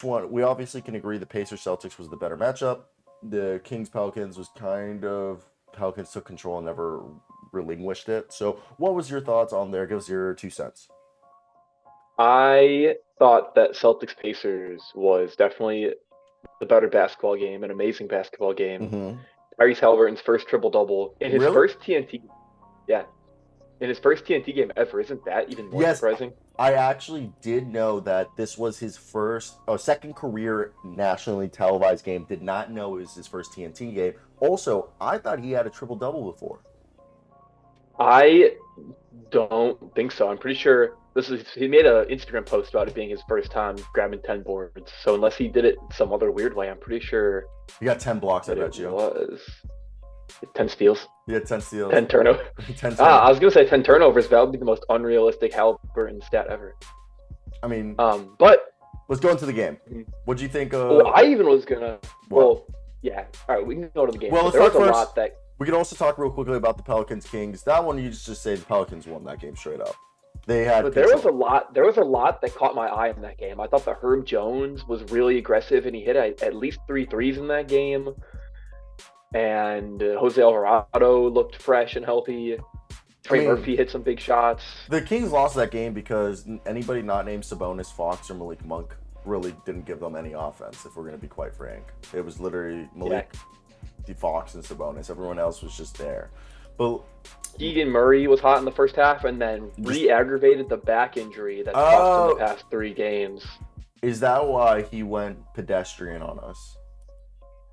We obviously can agree the Pacers Celtics was the better matchup. The Kings Pelicans was kind of Pelicans took control and never relinquished it. So, what was your thoughts on there? Give us your 2 cents. I thought that Celtics Pacers was definitely the better basketball game, an amazing basketball game. Mm-hmm. Tyrese Haliburton's first triple double in his Really? first TNT, yeah, in his first TNT game ever. Isn't that even more Yes, surprising? I actually did know that this was his second career nationally televised game. Did not know it was his first TNT game. Also, I thought he had a triple double before. I don't think so. I'm pretty sure this is he made an Instagram post about it being his first time grabbing 10 boards. So unless he did it some other weird way, I'm pretty sure He got 10 blocks, I that it bet you. was 10 steals, He had 10 steals, 10 turnovers. 10 I turnovers. was gonna say 10 turnovers, but that would be the most unrealistic Halliburton stat ever. I mean, But let's go into the game. What do you think well, of I even was gonna. what? Well, yeah. All right, we can go to the game. Well, But let's there talk was a first. lot that. We can also talk real quickly about the Pelicans Kings. That one, you just say the Pelicans won that game straight up. They had But there was control. a lot. There was a lot that caught my eye in that game. I thought that Herb Jones was really aggressive, and he hit at least three threes in that game. And Jose Alvarado looked fresh and healthy. I Trey mean, Murphy hit some big shots. the Kings lost that game because anybody not named Sabonis, Fox, or Malik Monk really didn't give them any offense, if we're going to be quite frank. It was literally Yeah, Malik, Fox, and Sabonis. Everyone else was just there. But Keegan Murray was hot in the first half, and then just, re-aggravated the back injury that's cost him the oh, past 3 games. is that why he went pedestrian on us?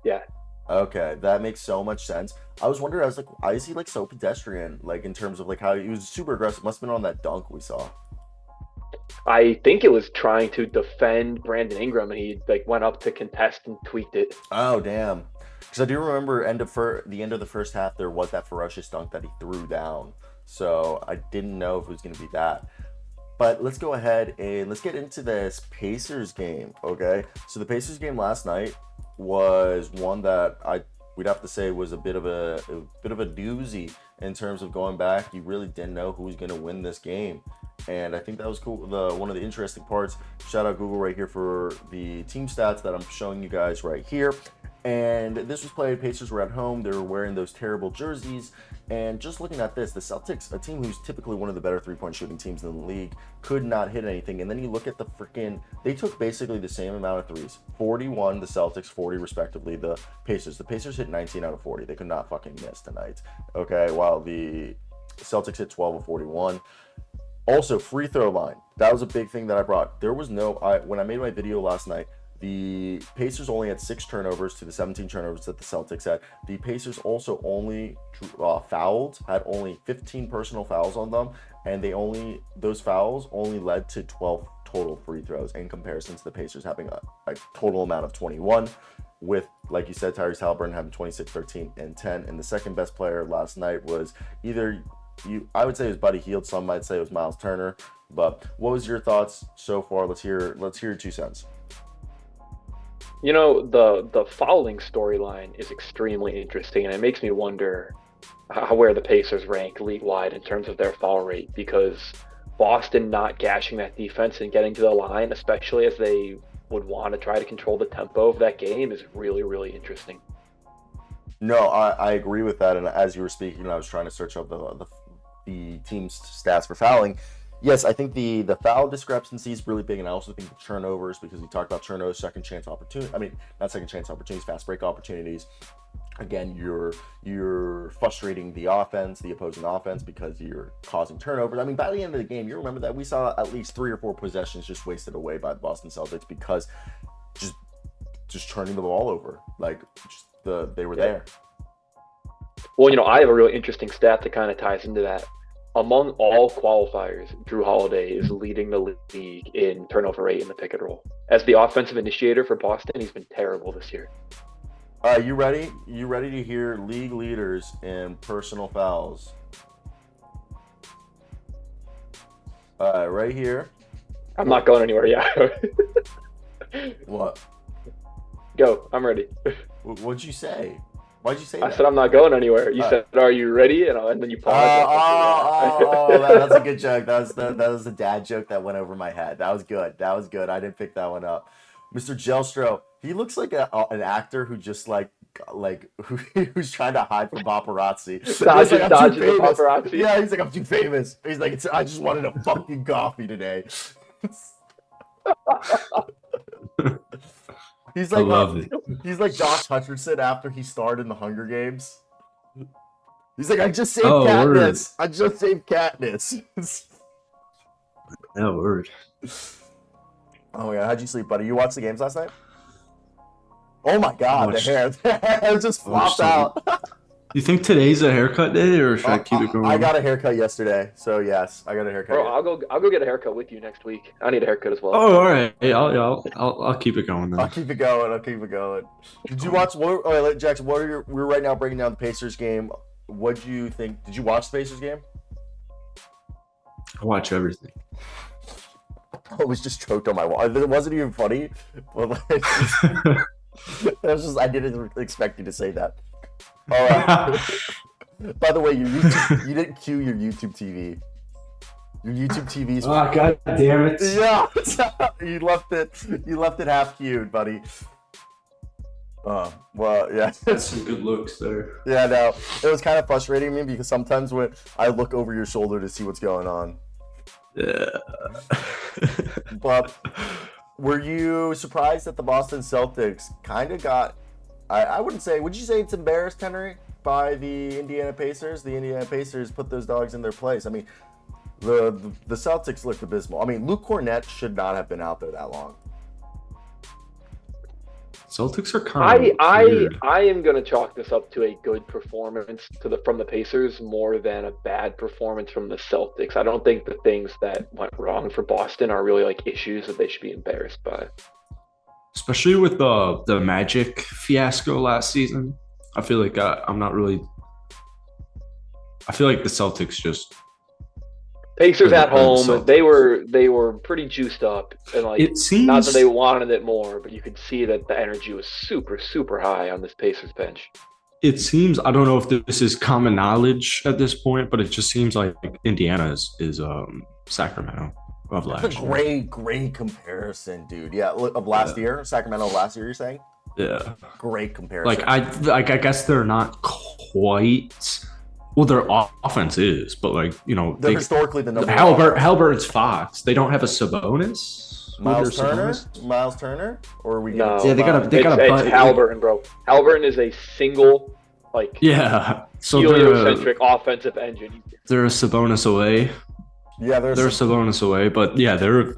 Yeah, Okay, that makes so much sense. I was wondering, I was like, why is he like so pedestrian? Like in terms of like how he was super aggressive. Must have been on that dunk we saw. I think it was trying to defend Brandon Ingram, and he like went up to contest and tweaked it. Oh damn! Because I do remember the end of the first half, there was that ferocious dunk that he threw down. So I didn't know if it was going to be that. But let's go ahead and let's get into this Pacers game. Okay, so the Pacers game last night was one that I we'd have to say was a bit of a doozy in terms of going back. You really didn't know who was going to win this game. And I think that was cool. One of the interesting parts. Shout out Google right here for the team stats that I'm showing you guys right here. And this was played. Pacers were at home. They were wearing those terrible jerseys. And just looking at this, the Celtics, a team who's typically one of the better three-point shooting teams in the league, could not hit anything. And then you look at the freaking, they took basically the same amount of threes. 41, the Celtics, 40 respectively, the Pacers. The Pacers hit 19 out of 40. They could not fucking miss tonight. Okay, while the Celtics hit 12 of 41. Also, free throw line. That was a big thing that I brought. There was when I made my video last night, the Pacers only had 6 turnovers to the 17 turnovers that the Celtics had. The Pacers also only had only 15 personal fouls on them, and those fouls only led to 12 total free throws in comparison to the Pacers having a total amount of 21. With, like you said, Tyrese Haliburton having 26, 13, and 10. And the second best player last night was either I would say it was Buddy Hield. Some might say it was Miles Turner. But what was your thoughts so far? Let's hear your 2 cents. You know, the fouling storyline is extremely interesting, and it makes me wonder where the Pacers rank league wide in terms of their foul rate, because Boston not gashing that defense and getting to the line, especially as they would want to try to control the tempo of that game, is really, really interesting. No, I agree with that. And as you were speaking, I was trying to search up the team's stats for fouling. Yes, I think the foul discrepancy is really big, and I also think the turnovers, because we talked about turnovers, second chance opportunity. I mean, not second chance opportunities, fast break opportunities. Again, you're frustrating the offense, the opposing offense, because you're causing turnovers. I mean, by the end of the game, you remember that we saw at least 3 or 4 possessions just wasted away by the Boston Celtics because just just turning the ball over, like they were Yeah. there. Well, I have a really interesting stat that kind of ties into that. Among all qualifiers, Drew Holiday is leading the league in turnover rate in the pick and roll. As the offensive initiator for Boston, he's been terrible this year. All right, you ready? You ready to hear league leaders in personal fouls? Right here. I'm not going anywhere. Yeah. What? Go. I'm ready. What'd you say? Why'd you say I that? said I'm not going anywhere. You Uh, said, "Are you ready?" And then you paused. that's a good joke. That was the dad joke that went over my head. That was good. That was good. I didn't pick that one up. Mr. Elstro. He looks like an actor who just who's trying to hide from paparazzi. Dodges I'm the too famous. paparazzi. Yeah, he's like, I'm too famous. He's like, I just wanted a fucking coffee today. He's I like, love it. he's like Josh Hutcherson after he starred in the Hunger Games. He's like, I just saved Katniss. I just saved Katniss. Yeah, word. Oh my god, how'd you sleep, buddy? You watched the games last night? Oh my god, the hair just flopped out. You think today's a haircut day, or should I keep it going? I got a haircut yesterday, so yes, I got a haircut. Bro, I'll go get a haircut with you next week. I need a haircut as well. Oh, all right. Hey, I'll keep it going then. I'll keep it going. Did you watch? Jackson, we're right now breaking down the Pacers game. What do you think? Did you watch the Pacers game? I watch everything. I was just choked on my wall. It wasn't even funny. But I didn't expect you to say that. All right. By the way, you didn't cue your YouTube TV. Your YouTube TV's. Oh, god damn it! Yeah, you left it half queued, buddy. Well, yeah. That's some good looks there. Yeah, no, it was kind of frustrating me because sometimes when I look over your shoulder to see what's going on. Yeah. But were you surprised that the Boston Celtics kind of got? I wouldn't say. Would you say it's embarrassed, Henry, by the Indiana Pacers? The Indiana Pacers put those dogs in their place. I mean, the Celtics looked abysmal. I mean, Luke Cornett should not have been out there that long. Celtics are kind of weird. I am gonna chalk this up to a good performance from the Pacers more than a bad performance from the Celtics. I don't think the things that went wrong for Boston are really like issues that they should be embarrassed by. Especially with the Magic fiasco last season. I feel like I'm not really. I feel like the Celtics just. Pacers at home, they were pretty juiced up, and like it seems, not that they wanted it more, but you could see that the energy was super, super high on this Pacers bench. It seems, I don't know if this is common knowledge at this point, but it just seems like Indiana is Sacramento of last year. Great comparison, dude. Yeah, of last year, Sacramento of last year. You're saying? Yeah. Great comparison. I guess they're not quite. Well, their offense is, but they're historically the number. Haliburton's Fox. They don't have a Sabonis. Miles Turner, or are we? No, yeah, they got a. It's Haliburton, bro. Haliburton is a single, so heliocentric offensive engine. They're a Sabonis away. Yeah, they're a Sabonis away, but yeah, they're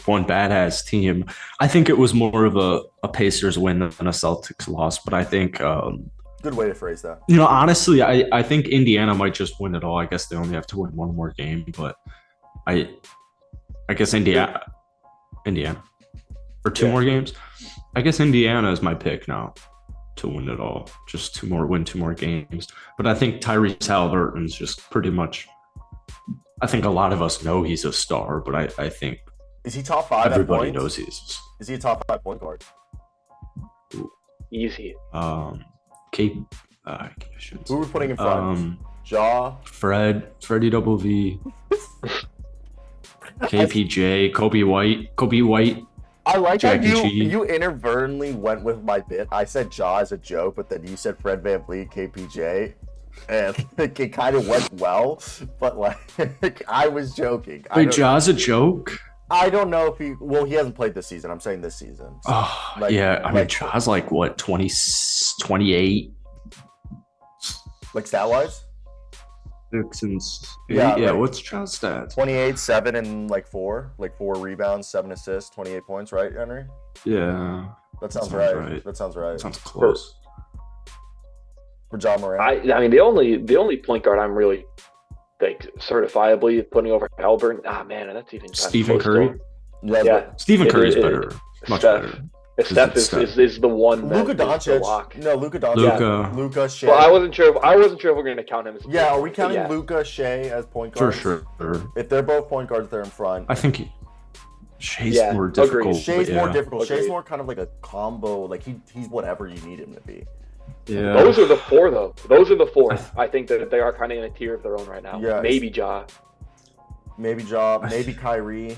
one badass team. I think it was more of a Pacers win than a Celtics loss, but I think. Good way to phrase that. Honestly, I think Indiana might just win it all. I guess they only have to win one more game, but I guess Indiana or two more games. I guess Indiana is my pick now to win it all. Just win two more games. But I think Tyrese Haliburton's just pretty much. I think a lot of us know he's a star, but I think is he top 5? Everybody knows he is. Is he a top 5 point guard? Easy. Who are we putting in front? Ja, Freddie Double V, KPJ, Kobe White. I like how Jackie you inadvertently went with my bit. I said Ja as a joke, but then you said Fred VanVleet, KPJ, and it kind of went well. But I was joking. Wait, Ja's a joke? I don't know if he hasn't played this season. I'm saying this season. So, yeah. I mean, Ja's 28. Like stat-wise? Yeah, what's Ja's stats? 28, 7, and 4. 4 rebounds, 7 assists, 28 points, right, Henry? Yeah. That sounds right. That sounds right. Sounds close. For John Moran. I mean, the only point guard I'm really certifiably putting over Haliburton. Man, that's even Stephen Curry. Yeah, Stephen Curry's better, much better. Steph is the one. Luka Doncic. No, Luka Doncic. Luka Shea. Well, I wasn't sure if we're going to count him as. Are we counting Luka Shea as point guards? For sure. If they're both point guards, they're in front. I think Shea's more difficult. Shea's more difficult. Shea's more kind of like a combo. Like he's whatever you need him to be. Yeah. Those are the 4, though. Those are the 4. I think that they are kind of in a tier of their own right now. Yeah. Maybe Ja. Maybe Kyrie.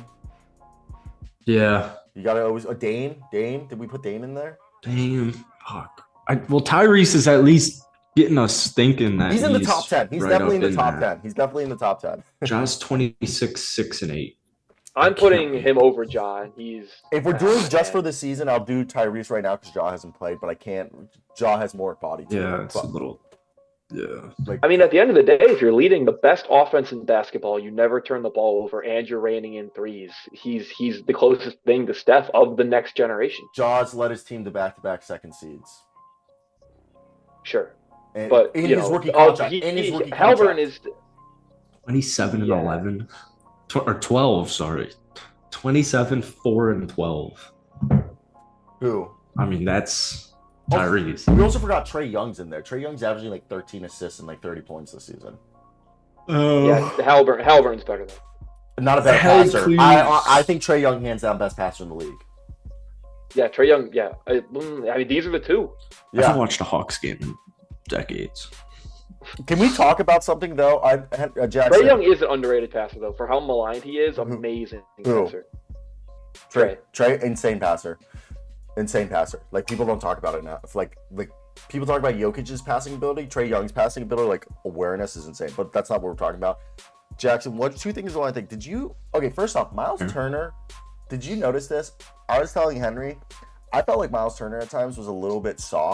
Yeah. You gotta always Dame. Did we put Dame in there? Damn. Fuck. Well, Tyrese is at least getting us thinking that He's in the top 10. He's right definitely in up the top that. 10. He's definitely in the top 10. Ja's 26, 6, and 8. I'm putting him over Ja. He's If we're doing just for the season, I'll do Tyrese right now because Ja hasn't played, but I can't. Ja has more body to Yeah, him. it's a little. Yeah. Like, I mean, at the end of the day, if you're leading the best offense in basketball, you never turn the ball over, and you're raining in threes. He's the closest thing to Steph of the next generation. Ja's led his team to back-to-back second seeds. Sure, And but in you his know, rookie contract. In his rookie Haliburton contract. is 27 and Yeah. 11. Or 12, sorry. 27, 4, and 12. Who? I mean, that's Tyrese. We also forgot Trae Young's in there. Trae Young's averaging like 13 assists and like 30 points this season. yeah. Haliburton's better than. Not a better Hell, passer. please. I think Trae Young hands down best passer in the league. Yeah, Trae Young. Yeah, I mean these are the two. I haven't Yeah. watched a Hawks game in decades. Can we talk about something though? Jackson. Trae Young is an underrated passer though. For how maligned he is, amazing Who? passer. Trae, insane passer. Insane passer. Like people don't talk about it now. Like people talk about Jokic's passing ability, Trae Young's passing ability, like awareness is insane. But that's not what we're talking about. Jackson, what two things do I think? First off, Miles Turner, did you notice this? I was telling Henry, I felt like Miles Turner at times was a little bit soft